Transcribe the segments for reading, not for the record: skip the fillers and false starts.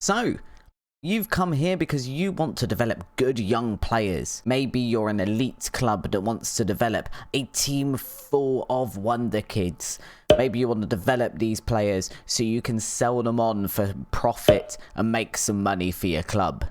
So, you've come here because you want to develop good young players. Maybe you're an elite club that wants to develop a team full of Wonderkids. Maybe you want to develop these players so you can sell them on for profit and make some money for your club.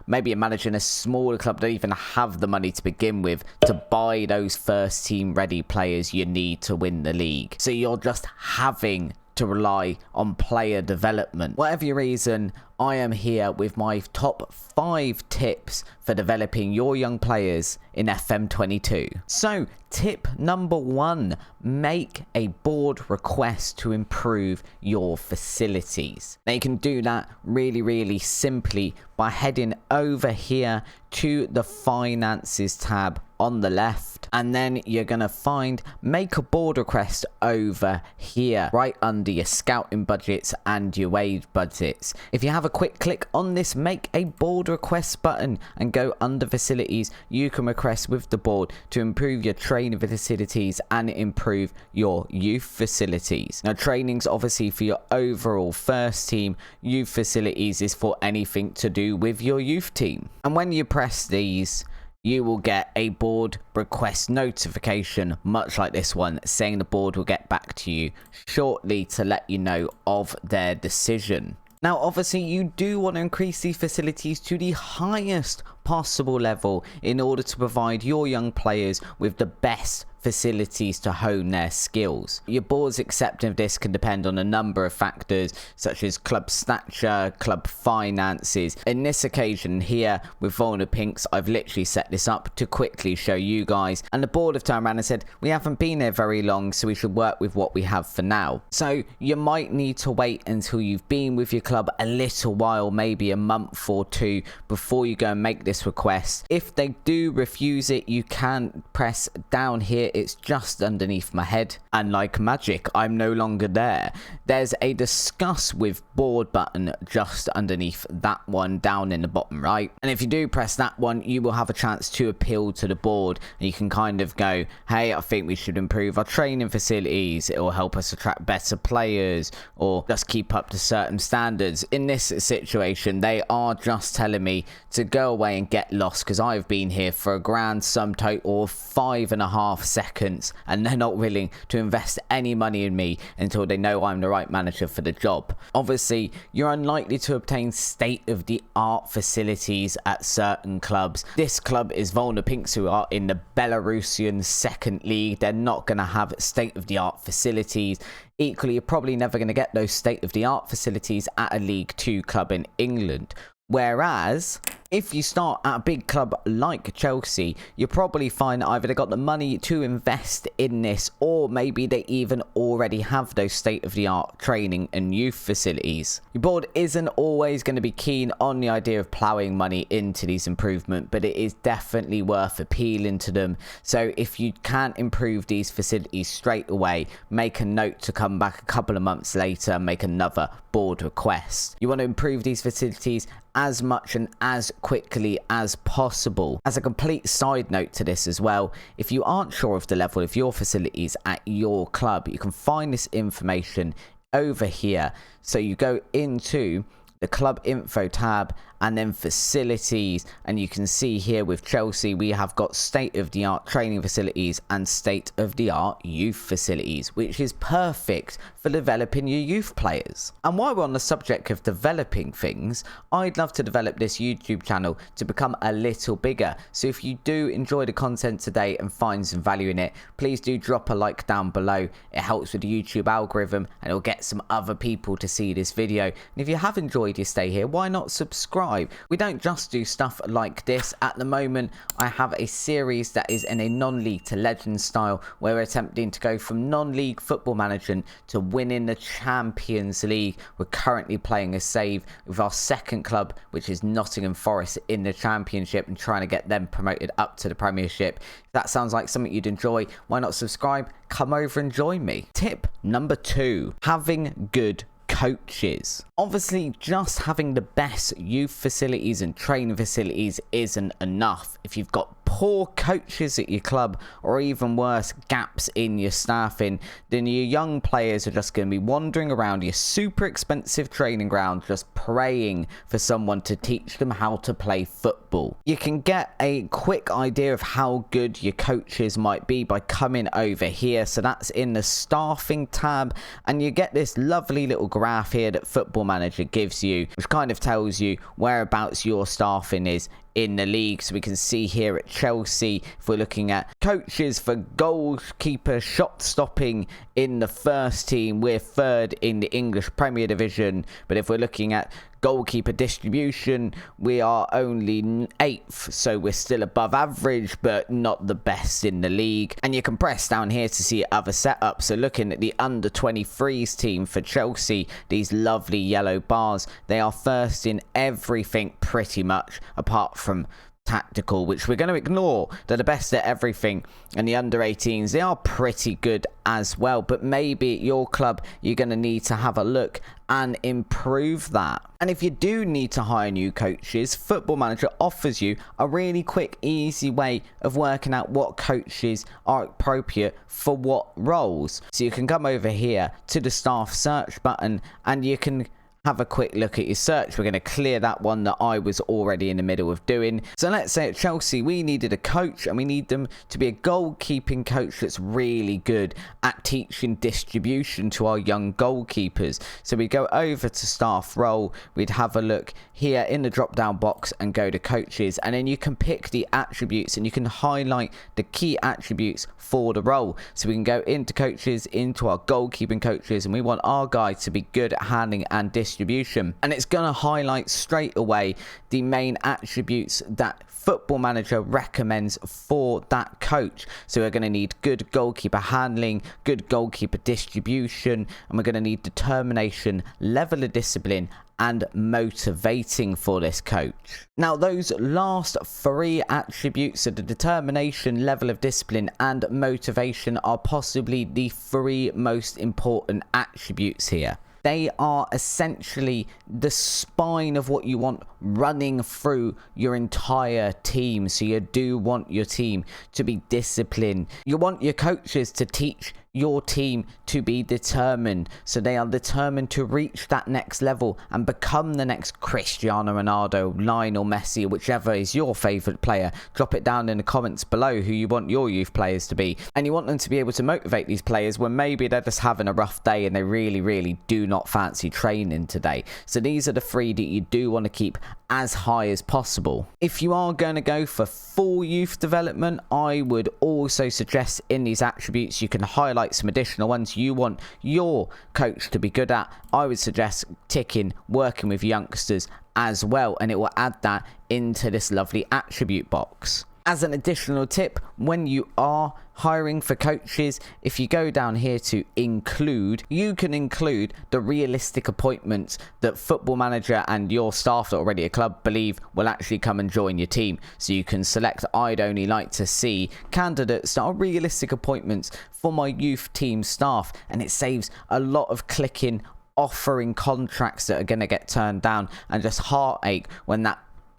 Maybe you're managing a smaller club that don't even have the money to begin with to buy those first team ready players you need to win the league. So you're just having to rely on player development. Whatever your reason, I am here with my top 5 tips for developing your young players in FM22. So, tip number 1, make a board request to improve your facilities. Now you can do that really simply by heading over here to the finances tab on the left, and then you're gonna find make a board request over here right under your scouting budgets and your wage budgets. If you have a quick click on this make a board request button and go under facilities, you can request with the board to improve your training facilities and improve your youth facilities. Now training's obviously for your overall first team, youth facilities is for anything to do with your youth team. And when you press these, you will get a board request notification, much like this one, saying the board will get back to you shortly to let you know of their decision. Now, obviously, you do want to increase these facilities to the highest possible level in order to provide your young players with the best facilities to hone their skills. Your board's acceptance of this can depend on a number of factors such as club stature, club finances. In this occasion here with Wonderkids, I've literally set this up to quickly show you guys, and the board have turned around and said we haven't been here very long, so we should work with what we have for now. So you might need to wait until you've been with your club a little while, maybe a month or 2, before you go and make this request. If they do refuse it, you can press down here. It's just underneath my head, and like magic, I'm no longer there. There's a discuss with board button just underneath that one down in the bottom right, and if you do press that one, you will have a chance to appeal to the board, and you can kind of go, hey, I think we should improve our training facilities, it will help us attract better players, or just keep up to certain standards. In this situation, they are just telling me to go away and get lost, because I've been here for a grand sum total of 5.5 seconds, and they're not willing to invest any money in me until they know I'm the right manager for the job. Obviously, you're unlikely to obtain state-of-the-art facilities at certain clubs. This club is Wonderkids, who are in the Belarusian 2nd league. They're not going to have state-of-the-art facilities. Equally, you're probably never going to get those state-of-the-art facilities at a League 2 club in England. Whereas, if you start at a big club like Chelsea, you'll probably find either they got the money to invest in this, or maybe they even already have those state-of-the-art training and youth facilities. Your board isn't always going to be keen on the idea of ploughing money into these improvements, but it is definitely worth appealing to them. So if you can't improve these facilities straight away, make a note to come back a couple of months later and make another board request. You want to improve these facilities as much and as quickly as possible. As a complete side note to this as well, if you aren't sure of the level of your facilities at your club, you can find this information over here. So you go into the club info tab and then facilities, and you can see here with Chelsea we have got state-of-the-art training facilities and state-of-the-art youth facilities, which is perfect for developing your youth players. And while we're on the subject of developing things, I'd love to develop this YouTube channel to become a little bigger. So if you do enjoy the content today and find some value in it, please do drop a like down below. It helps with the YouTube algorithm and it'll get some other people to see this video. And if you have enjoyed your stay here, why not subscribe? We don't just do stuff like this. At the moment, I have a series that is in a non-league to legend style, where we're attempting to go from non-league football management to winning the Champions League. We're currently playing a save with our second club, which is Nottingham Forest, in the Championship, and trying to get them promoted up to the Premiership. If that sounds like something you'd enjoy, why not subscribe? Come over and join me. Tip number 2, having good coaches. Obviously, just having the best youth facilities and training facilities isn't enough. If you've got poor coaches at your club, or even worse, gaps in your staffing, then your young players are just going to be wandering around your super expensive training ground just praying for someone to teach them how to play football. You can get a quick idea of how good your coaches might be by coming over here. So that's in the staffing tab, and you get this lovely little graph here that Football Manager gives you, which kind of tells you whereabouts your staffing is in the league. So we can see here at Chelsea, if we're looking at coaches for goalkeeper shot stopping in the first team, we're third in the English Premier Division. But if we're looking at goalkeeper distribution, we are only 8th, so we're still above average but not the best in the league. And you can press down here to see other setups. So looking at the under 23s team for Chelsea, these lovely yellow bars, they are first in everything pretty much apart from tactical, which we're going to ignore. They're the best at everything. And the under 18s, they are pretty good as well, but maybe at your club you're going to need to have a look and improve that. And if you do need to hire new coaches, Football Manager offers you a really quick, easy way of working out what coaches are appropriate for what roles. So you can come over here to the staff search button and you can have a quick look at your search. We're going to clear that one that I was already in the middle of doing. So let's say at Chelsea we needed a coach, and we need them to be a goalkeeping coach that's really good at teaching distribution to our young goalkeepers. So we go over to staff role, we'd have a look here in the drop down box and go to coaches, and then you can pick the attributes and you can highlight the key attributes for the role. So we can go into coaches, into our goalkeeping coaches, and we want our guy to be good at handling and distribution, and it's going to highlight straight away the main attributes that Football Manager recommends for that coach. So we're going to need good goalkeeper handling, good goalkeeper distribution, and we're going to need determination, level of discipline, and motivating for this coach. Now those last 3 attributes, so the determination, level of discipline, and motivation, are possibly the 3 most important attributes here. They are essentially the spine of what you want running through your entire team. So you do want your team to be disciplined. You want your coaches to teach your team to be determined, so they are determined to reach that next level and become the next Cristiano Ronaldo, Lionel Messi, whichever is your favourite player. Drop it down in the comments below who you want your youth players to be, and you want them to be able to motivate these players when maybe they're just having a rough day and they really do not fancy training today. So these are the 3 that you do want to keep as high as possible. If you are going to go for full youth development, I would also suggest in these attributes you can highlight some additional ones you want your coach to be good at. I would suggest ticking working with youngsters as well, and it will add that into this lovely attribute box. As an additional tip, when you are hiring for coaches, if you go down here to include, you can include the realistic appointments that Football Manager and your staff that are already at club believe will actually come and join your team. So you can select, I'd only like to see candidates that are realistic appointments for my youth team staff, and it saves a lot of clicking, offering contracts that are going to get turned down, and just heartache when that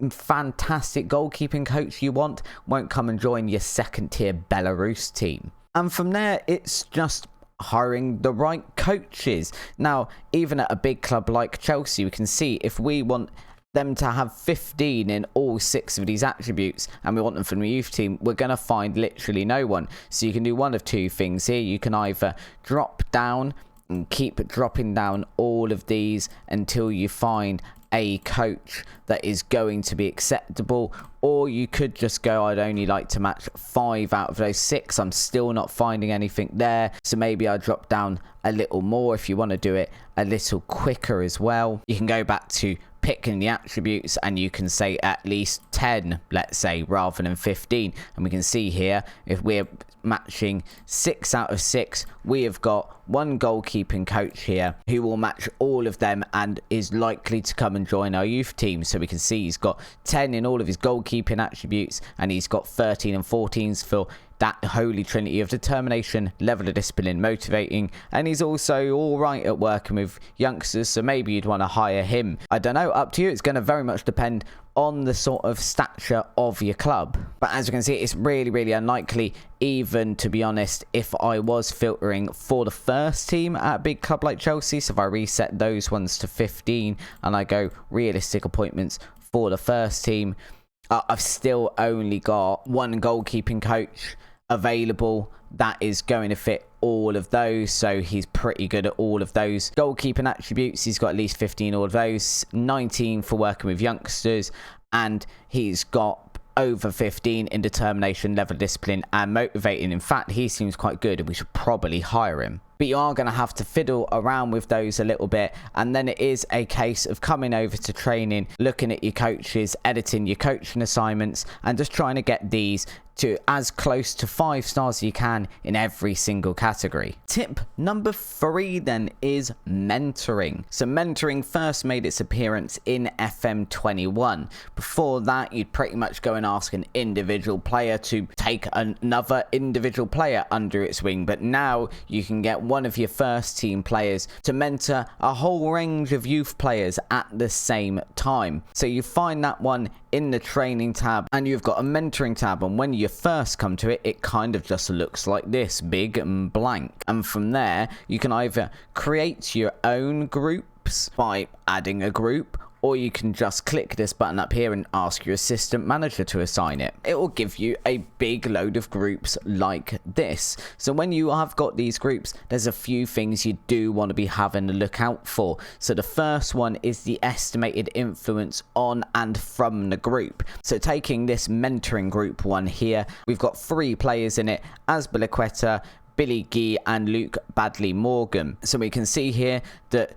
fantastic goalkeeping coach you want won't come and join your 2nd tier Belarus team. And from there, it's just hiring the right coaches. Now, even at a big club like Chelsea, we can see if we want them to have 15 in all 6 of these attributes and we want them from the youth team, we're going to find literally no one. So you can do one of 2 things here. You can either drop down and keep dropping down all of these until you find a coach that is going to be acceptable, or you could just go, I'd only like to match 5 out of those 6. I'm still not finding anything there, so maybe I'll drop down a little more if you want to do it a little quicker as well. You can go back to picking the attributes and you can say at least 10, let's say, rather than 15, and we can see here if we're matching 6 out of 6, we have got one goalkeeping coach here who will match all of them and is likely to come and join our youth team. So we can see he's got 10 in all of his goalkeeping attributes and he's got 13 and 14s for that holy trinity of determination, level of discipline, motivating, and he's also all right at working with youngsters, so maybe you'd want to hire him. I don't know, up to you. It's going to very much depend on the sort of stature of your club. But as you can see, it's really unlikely, even to be honest, if I was filtering for the first team at a big club like Chelsea. So if I reset those ones to 15 and I go realistic appointments for the first team, I've still only got one goalkeeping coach available that is going to fit all of those, so he's pretty good at all of those goalkeeping attributes. He's got at least 15 all of those, 19 for working with youngsters, and he's got over 15 in determination, level of discipline, and motivating. In fact, he seems quite good and we should probably hire him. But you are going to have to fiddle around with those a little bit, and then it is a case of coming over to training, looking at your coaches, editing your coaching assignments, and just trying to get these to as close to 5 stars as you can in every single category. Tip number 3 then is mentoring. So mentoring first made its appearance in FM21. Before that, you'd pretty much go and ask an individual player to take another individual player under its wing, but now you can get one of your first team players to mentor a whole range of youth players at the same time. So you find that one in the training tab, and you've got a mentoring tab, and when you first come to it, it kind of just looks like this, big and blank. And from there, you can either create your own groups by adding a group, or you can just click this button up here and ask your assistant manager to assign it. It will give you a big load of groups like this. So when you have got these groups, there's a few things you do want to be having a look out for. So the first one is the estimated influence on and from the group. So taking this mentoring group one here, we've got 3 players in it: Azpilicueta, Billy Gee, and Luke Badley Morgan. So we can see here that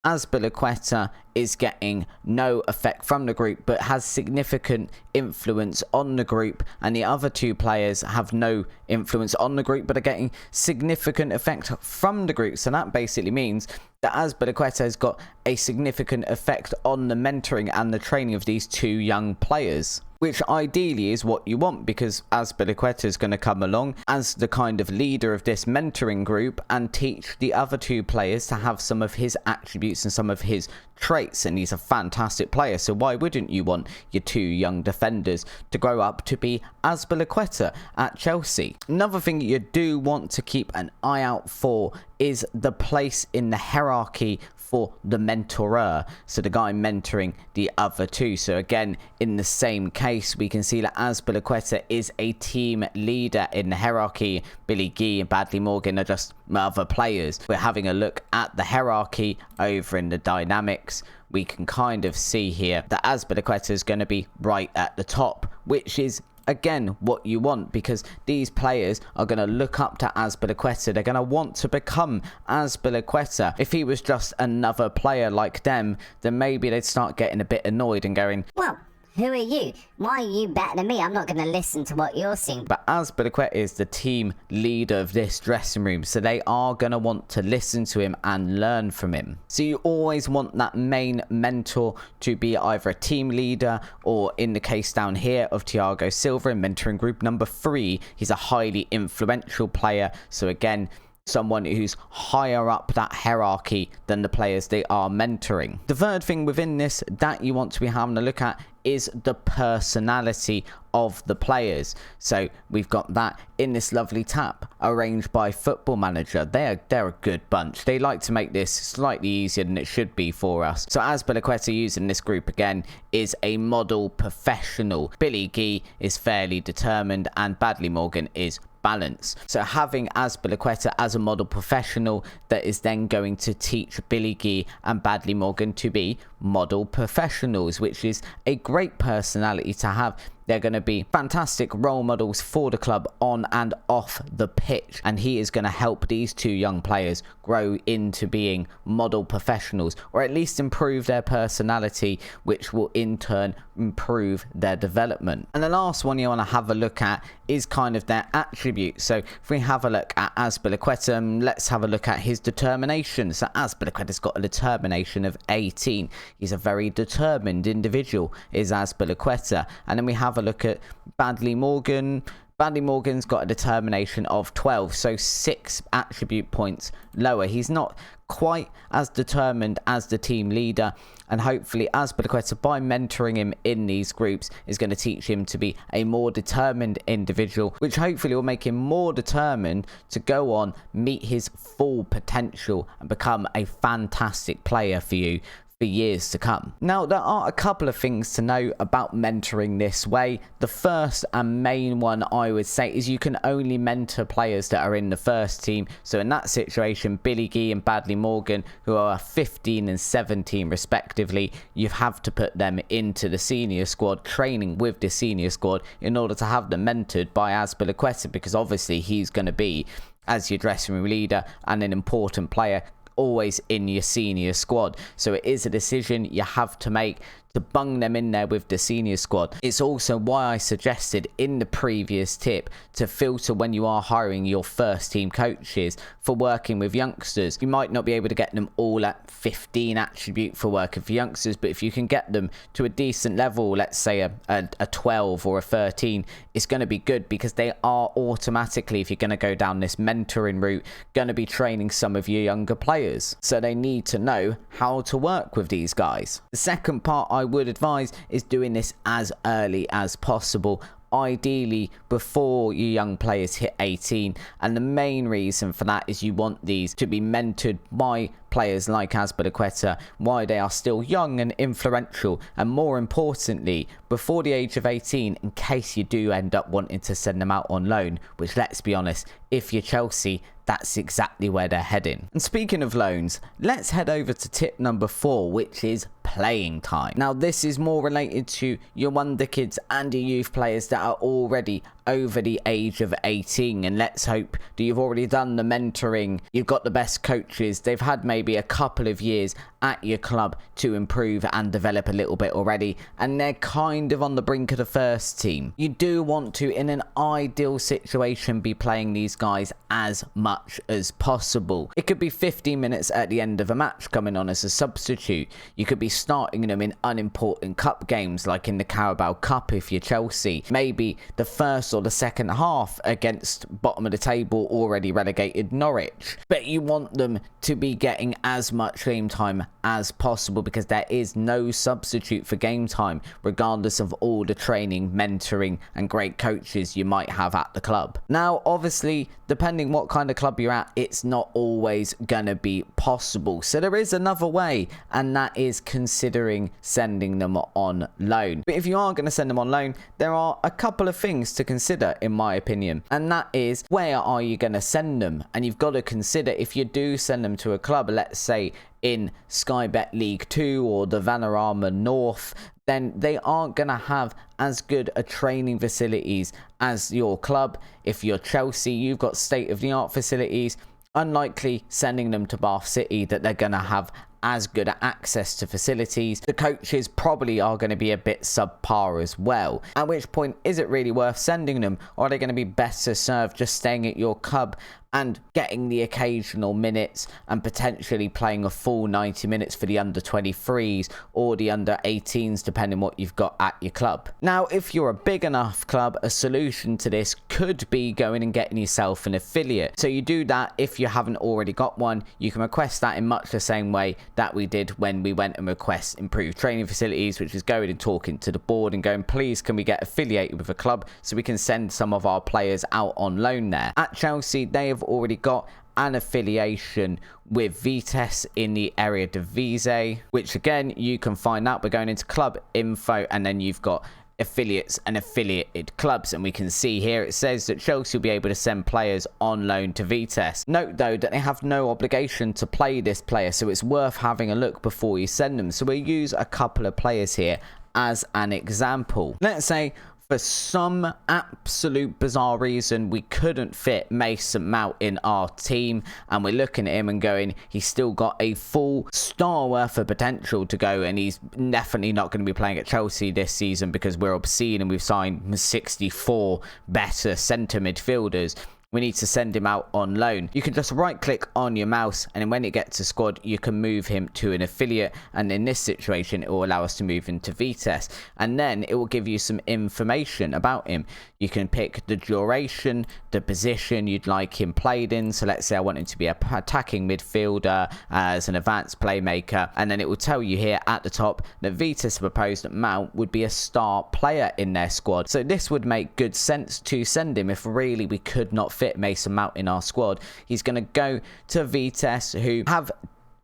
Azpilicueta is getting no effect from the group but has significant influence on the group, and the other 2 players have no influence on the group but are getting significant effect from the group. So that basically means that Azpilicueta has got a significant effect on the mentoring and the training of these 2 young players, which ideally is what you want, because Azpilicueta is going to come along as the kind of leader of this mentoring group and teach the other 2 players to have some of his attributes and some of his traits, and he's a fantastic player. So why wouldn't you want your 2 young defenders to grow up to be Azpilicueta at Chelsea? Another thing you do want to keep an eye out for is the place in the hierarchy for the mentorer, so the guy mentoring the other 2. So again, in the same case, we can see that Azpilicueta is a team leader in the hierarchy. Billy Gee and Badley Morgan are just other players. We're having a look at the hierarchy over in the dynamics. We can kind of see here that Azpilicueta is going to be right at the top, which is again what you want, because these players are going to look up to Azpilicueta. They're going to want to become Azpilicueta. If he was just another player like them, then maybe they'd start getting a bit annoyed and going, well, who are you? Why are you better than me? I'm not going to listen to what you're saying. But Azpilicueta is the team leader of this dressing room, so they are going to want to listen to him and learn from him. So you always want that main mentor to be either a team leader, or in the case down here of Thiago Silva in mentoring group number 3, he's a highly influential player. So again, someone who's higher up that hierarchy than the players they are mentoring. The third thing within this that you want to be having a look at is the personality of the players. So we've got that in this lovely tab arranged by Football Manager. They're a good bunch. They like to make this slightly easier than it should be for us. So Azpilicueta using this group again is a model professional. Billy Gee is fairly determined, and Badley Morgan is balance. So having Azpilicueta as a model professional that is then going to teach Billy Gee and Badley Morgan to be model professionals, which is a great personality to have. They're going to be fantastic role models for the club on and off the pitch, and he is going to help these 2 young players grow into being model professionals, or at least improve their personality, which will in turn improve their development. And the last one you want to have a look at is kind of their attributes. So if we have a look at Azpilicueta, let's have a look at his determination. So Azpilicueta's got a determination of 18. He's a very determined individual, is Azpilicueta. And then we have a look at Badley Morgan. Bradley Morgan's got a determination of 12, so 6 attribute points lower. He's not quite as determined as the team leader, and hopefully Azpilicueta, by mentoring him in these groups, is going to teach him to be a more determined individual, which hopefully will make him more determined to go on, meet his full potential, and become a fantastic player for you for years to come. Now, there are a couple of things to know about mentoring this way. The first and main one I would say is you can only mentor players that are in the first team. So in that situation, Billy Gee and Bradley Morgan, who are 15 and 17 respectively, you have to put them into the senior squad, training with the senior squad in order to have them mentored by Azpilicueta, because obviously he's going to be, as your dressing room leader and an important player, always in your senior squad. So it is a decision you have to make to bung them in there with the senior squad. It's also why I suggested in the previous tip to filter when you are hiring your first team coaches for working with youngsters. You might not be able to get them all at 15 attribute for working for youngsters, but if you can get them to a decent level, let's say a 12 or a 13, it's going to be good, because they are automatically, if you're going to go down this mentoring route, going to be training some of your younger players. So they need to know how to work with these guys. The second part I would advise is doing this as early as possible, ideally before your young players hit 18, and the main reason for that is you want these to be mentored by players like Azpilicueta while they are still young and influential, and more importantly before the age of 18, in case you do end up wanting to send them out on loan, which, let's be honest, if you're Chelsea, that's exactly where they're heading. And speaking of loans, let's head over to tip number 4, which is playing time. Now, this is more related to your Wonderkids and your youth players that are already over the age of 18, and let's hope that you've already done the mentoring, you've got the best coaches, they've had maybe a couple of years at your club to improve and develop a little bit already, and they're kind of on the brink of the first team. You do want to, in an ideal situation, be playing these guys as much as possible. It could be 15 minutes at the end of a match coming on as a substitute. You could be starting them in unimportant cup games like in the Carabao Cup if you're Chelsea. Maybe the first or the second half against bottom of the table already relegated Norwich. But you want them to be getting as much game time as possible, because there is no substitute for game time regardless of all the training, mentoring and great coaches you might have at the club. Now, obviously, depending what kind of club you're at, it's not always gonna be possible. So there is another way, and that is considering sending them on loan. But if you are going to send them on loan, there are a couple of things to consider, in my opinion, and that is, where are you going to send them? And you've got to consider, if you do send them to a club, let's say in Sky Bet League 2 or the Vanarama North, then they aren't going to have as good a training facilities as your club. If you're Chelsea, you've got state-of-the-art facilities. Unlikely sending them to Bath City that they're going to have as good access to facilities. The coaches probably are going to be a bit subpar as well, at which point is it really worth sending them, or are they going to be better served just staying at your club and getting the occasional minutes and potentially playing a full 90 minutes for the under 23s or the under 18s, depending what you've got at your club. Now, if you're a big enough club, a solution to this could be going and getting yourself an affiliate. So you do that if you haven't already got one. You can request that in much the same way that we did when we went and request improved training facilities, which is going and talking to the board and going, please can we get affiliated with a club so we can send some of our players out on loan there. At Chelsea, they have already got an affiliation with Vitesse in the Eredivisie, which again you can find out by going into club info, and then you've got affiliates and affiliated clubs, and we can see here it says that Chelsea will be able to send players on loan to Vitesse. Note though that they have no obligation to play this player, so it's worth having a look before you send them. So we'll use a couple of players here as an example. Let's say for some absolute bizarre reason we couldn't fit Mason Mount in our team, and we're looking at him and going, he's still got a full star worth of potential to go, and he's definitely not going to be playing at Chelsea this season because we're obscene and we've signed 64 better centre midfielders. we need to send him out on loan. You can just right click on your mouse, and then when it gets to squad, you can move him to an affiliate, and in this situation it will allow us to move into Vitesse, and then it will give you some information about him. You can pick the duration, the position you'd like him played in. So let's say I want him to be a attacking midfielder, as an advanced playmaker, and then it will tell you here at the top that Vitesse proposed that Mount would be a star player in their squad. So this would make good sense to send him if really we could not fit Mason Mount in our squad. He's going to go to Vitesse, who have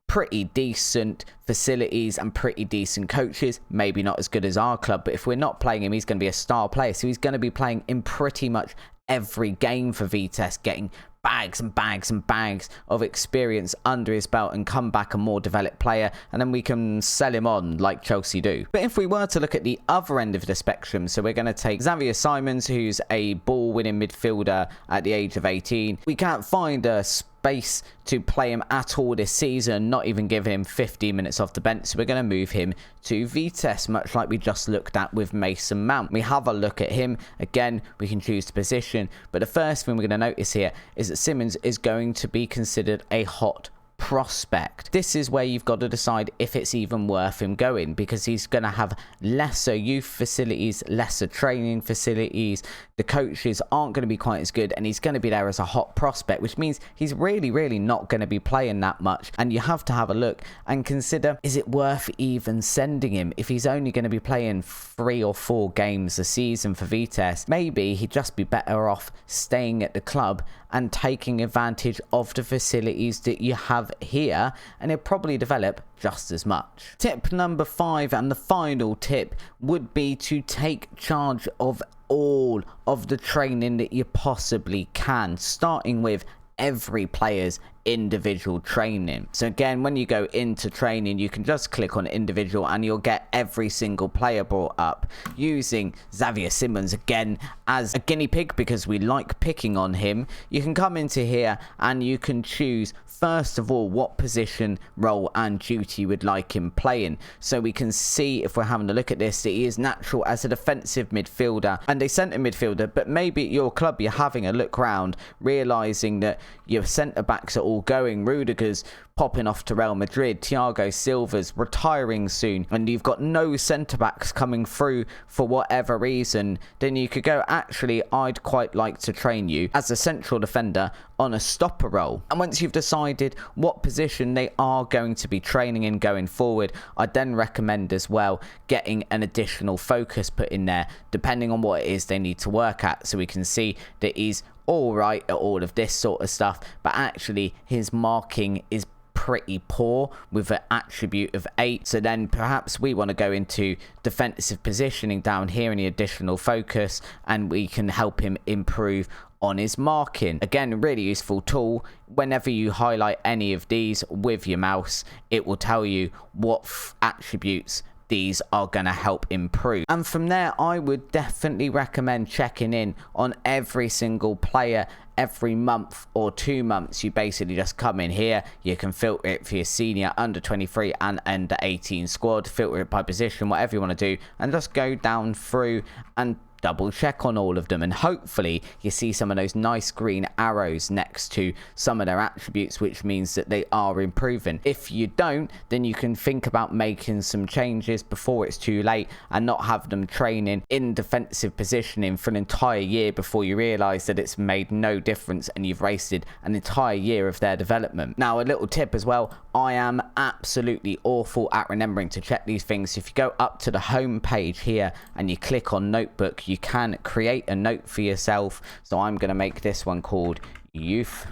pretty decent facilities and pretty decent coaches. Maybe not as good as our club, but if we're not playing him, he's going to be a star player. So he's going to be playing in pretty much every game for Vitesse, getting bags and bags and bags of experience under his belt and come back a more developed player, and then we can sell him on like Chelsea do. But if we were to look at the other end of the spectrum, so we're going to take Xavier Simons, who's a ball-winning midfielder at the age of 18. We can't find a space to play him at all this season, not even give him 15 minutes off the bench, so we're going to move him to Vitesse, much like we just looked at with Mason Mount. We have a look at him again, we can choose the position, but the first thing we're going to notice here is that Simons is going to be considered a hot prospect. This is where you've got to decide if it's even worth him going, because he's going to have lesser youth facilities, lesser training facilities. The coaches aren't going to be quite as good, and he's going to be there as a hot prospect, which means he's really not going to be playing that much. And you have to have a look and consider, is it worth even sending him if he's only going to be playing 3 or 4 games a season for Vitesse? Maybe he'd just be better off staying at the club and taking advantage of the facilities that you have here, and he'll probably develop just as much. Tip number 5, and the final tip, would be to take charge of all of the training that you possibly can, starting with every player's individual training. So again, when you go into training, you can just click on individual and you'll get every single player brought up, using Xavier Simons again as a guinea pig because we like picking on him. You can come into here and you can choose first of all what position, role and duty you would like him playing. So we can see, if we're having a look at this, that he is natural as a defensive midfielder and a centre midfielder, but maybe at your club you're having a look round, realising that your centre backs are all going. Rudiger's popping off to Real Madrid, Thiago Silva's retiring soon, and you've got no centre backs coming through for whatever reason, then you could go, actually I'd quite like to train you as a central defender on a stopper role. And once you've decided what position they are going to be training in going forward, I'd then recommend as well getting an additional focus put in there depending on what it is they need to work at. So we can see that he's all right at all of this sort of stuff, but actually his marking is pretty poor with an attribute of 8. So then perhaps we want to go into defensive positioning down here in the additional focus, and we can help him improve on his marking. Again, a really useful tool. Whenever you highlight any of these with your mouse, it will tell you what attributes these are going to help improve. And from there, I would definitely recommend checking in on every single player every month or 2 months. You basically just come in here, you can filter it for your senior, under 23 and under 18 squad, filter it by position, whatever you want to do, and just go down through and double check on all of them, and hopefully you see some of those nice green arrows next to some of their attributes, which means that they are improving. If you don't, then you can think about making some changes before it's too late and not have them training in defensive positioning for an entire year before you realize that it's made no difference and you've wasted an entire year of their development. Now, a little tip as well, I am absolutely awful at remembering to check these things. So if you go up to the home page here and you click on notebook, you can create a note for yourself. So I'm going to make this one called youth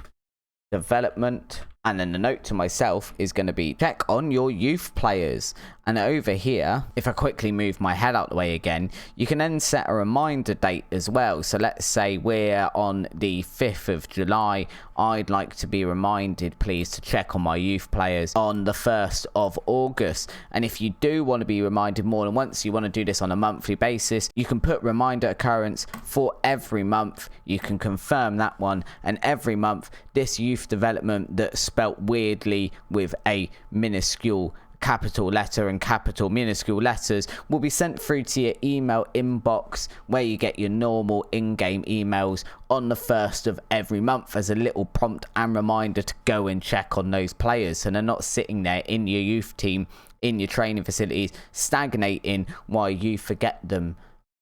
development, and then the note to myself is going to be check on your youth players. And over here, if I quickly move my head out the way again, you can then set a reminder date as well. So let's say we're on the 5th of July. I'd like to be reminded, please, to check on my youth players on the 1st of August. And if you do want to be reminded more than once, you want to do this on a monthly basis, you can put reminder occurrence for every month. You can confirm that one. And every month, this youth development that's spelt weirdly with a minuscule capital letter and capital minuscule letters will be sent through to your email inbox, where you get your normal in-game emails on the 1st of every month as a little prompt and reminder to go and check on those players, so they're not sitting there in your youth team, in your training facilities, stagnating while you forget them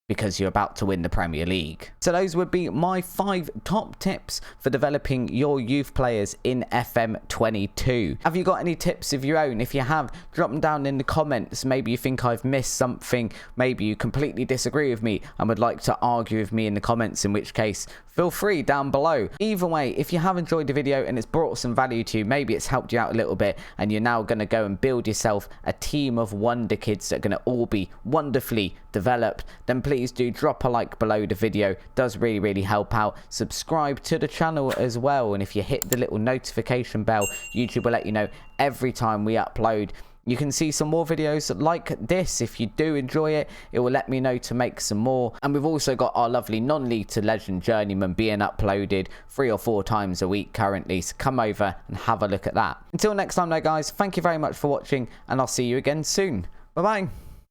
because you're about to win the Premier League. So those would be my 5 top tips for developing your youth players in FM22. Have you got any tips of your own? If you have, drop them down in the comments. Maybe you think I've missed something. Maybe you completely disagree with me and would like to argue with me in the comments, in which case, feel free down below. Either way, if you have enjoyed the video and it's brought some value to you, maybe it's helped you out a little bit, and you're now going to go and build yourself a team of wonder kids that are going to all be wonderfully developed, then please do drop a like below the video. It does really help out. Subscribe to the channel as well, and if you hit the little notification bell, YouTube will let you know every time we upload. You can see some more videos like this. If you do enjoy it, it will let me know to make some more. And we've also got our lovely non-league to legend journeyman being uploaded 3 or 4 times a week currently, so come over and have a look at that. Until next time though guys, thank you very much for watching, and I'll see you again soon. Bye bye.